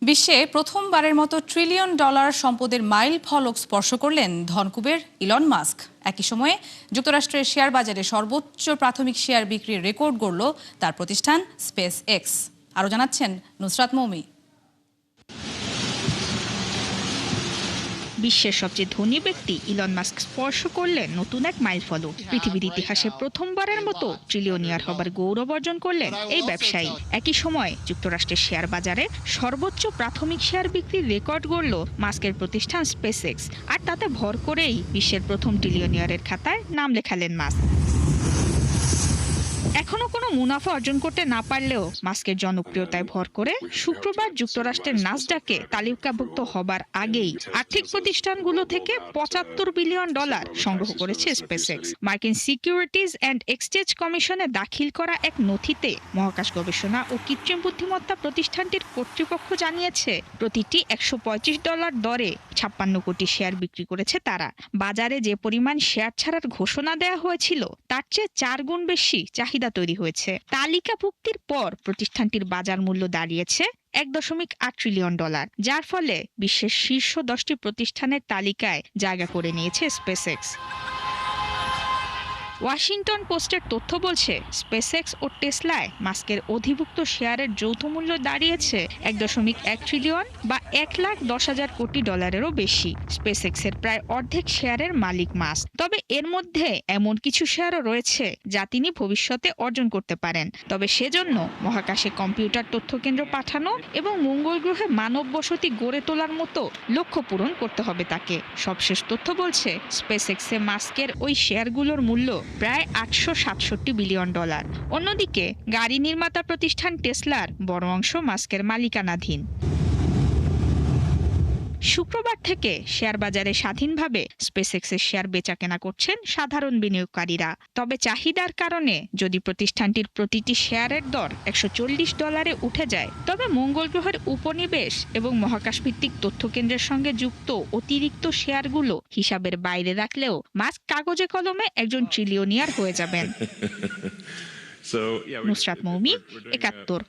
বিশ্বে প্রথমবারের মতো ট্রিলিয়ন ডলার সম্পদের মাইল ফলক স্পর্শ করলেন ধনকুবের ইলন মাস্ক। একই সময়ে যুক্তরাষ্ট্রের শেয়ার বাজারে সর্বোচ্চ প্রাথমিক শেয়ার বিক্রির রেকর্ড গড়ল তার প্রতিষ্ঠান স্পেস এক্স। আরও জানাচ্ছেন নুসরাত মৌমি। বিশ্বের সবচেয়ে ধনী ব্যক্তি ইলন মাস্ক স্পর্শ করলেন নতুন এক মাইলফলক। পৃথিবীর ইতিহাসে প্রথমবারের মতো ট্রিলিয়নিয়ার হবার গৌরব অর্জন করলেন এই ব্যবসায়ী। একই সময় যুক্তরাষ্ট্রের শেয়ার বাজারে সর্বোচ্চ প্রাথমিক শেয়ার বিক্রির রেকর্ড গড়ল মাস্কের প্রতিষ্ঠান স্পেস এক্স। আর তাতে ভর করেই বিশ্বের প্রথম ট্রিলিয়নিয়ারের খাতায় নাম লেখালেন মাস্ক। এখনো কোনো মুনাফা অর্জন করতে না পারলেও মাস্কের জনপ্রিয়তায় ভর করে শুক্রবার যুক্তরাষ্ট্রের নাসডাকে তালিকাভুক্ত হবার আগেই আর্থিক প্রতিষ্ঠানগুলো থেকে $75 বিলিয়ন সংগ্রহ করেছে স্পেসএক্স। মার্কিন সিকিউরিটিজ অ্যান্ড এক্সচেঞ্জ কমিশনে দাখিল করা এক নথিতে মহাকাশ গবেষণা ও কৃত্রিম বুদ্ধিমত্তা প্রতিষ্ঠানটির কর্তৃপক্ষ জানিয়েছে প্রতিটি $135 দরে 56 কোটি শেয়ার বিক্রি করেছে তারা। বাজারে যে পরিমাণ শেয়ার ছাড়ার ঘোষণা দেওয়া হয়েছিল তার চেয়ে 4 গুণ বেশি চাহিদা তৈরি হয়েছে। তালিকাভুক্তির পর প্রতিষ্ঠানটির বাজার মূল্য দাঁড়িয়েছে $1.8 ট্রিলিয়ন, যার ফলে বিশ্বের শীর্ষ 10টি প্রতিষ্ঠানের তালিকায় জায়গা করে নিয়েছে স্পেসএক্স। ওয়াশিংটন পোস্টের তথ্য বলছে স্পেসএক্স ও টেসলায় মাস্কের অধিভুক্ত শেয়ারের যৌথ মূল্য দাঁড়িয়েছে $1.1 ট্রিলিয়ন বা $1,10,000 কোটি বেশি। স্পেসএক্সের প্রায় অর্ধেক শেয়ারের মালিক মাস্ক। তবে এর মধ্যে এমন কিছু শেয়ারও রয়েছে যা তিনি ভবিষ্যতে অর্জন করতে পারেন। তবে সেজন্য মহাকাশে কম্পিউটার তথ্যকেন্দ্র পাঠানো এবং মঙ্গল গ্রহে মানব বসতি গড়ে তোলার মতো লক্ষ্য পূরণ করতে হবে তাকে। সবশেষ তথ্য বলছে স্পেসএক্সে মাস্কের ওই শেয়ারগুলোর মূল্য প্রায় $867 বিলিয়ন। অন্যদিকে গাড়ি নির্মাতা প্রতিষ্ঠান টেসলার বড় অংশ মাস্কের মালিকানাধীন। শুক্রবার থেকে শেয়ার বাজারে স্বাধীনভাবে স্পেসএক্সের শেয়ার বেচাকেনা করছেন সাধারণ বিনিয়োগকারীরা। তবে চাহিদার কারণে যদি প্রতিষ্ঠানটির প্রতিটি শেয়ারের দর $140 উঠে যায়, তবে মঙ্গল গ্রহের উপনিবেশ এবং মহাকাশভিত্তিক তথ্যকেন্দ্রের সঙ্গে যুক্ত অতিরিক্ত শেয়ারগুলো হিসাবের বাইরে রাখলেও মাস্ক কাগজে কলমে একজন ট্রিলিয়নিয়ার হয়ে যাবেন। নুসরাত মৌমি, ৭১।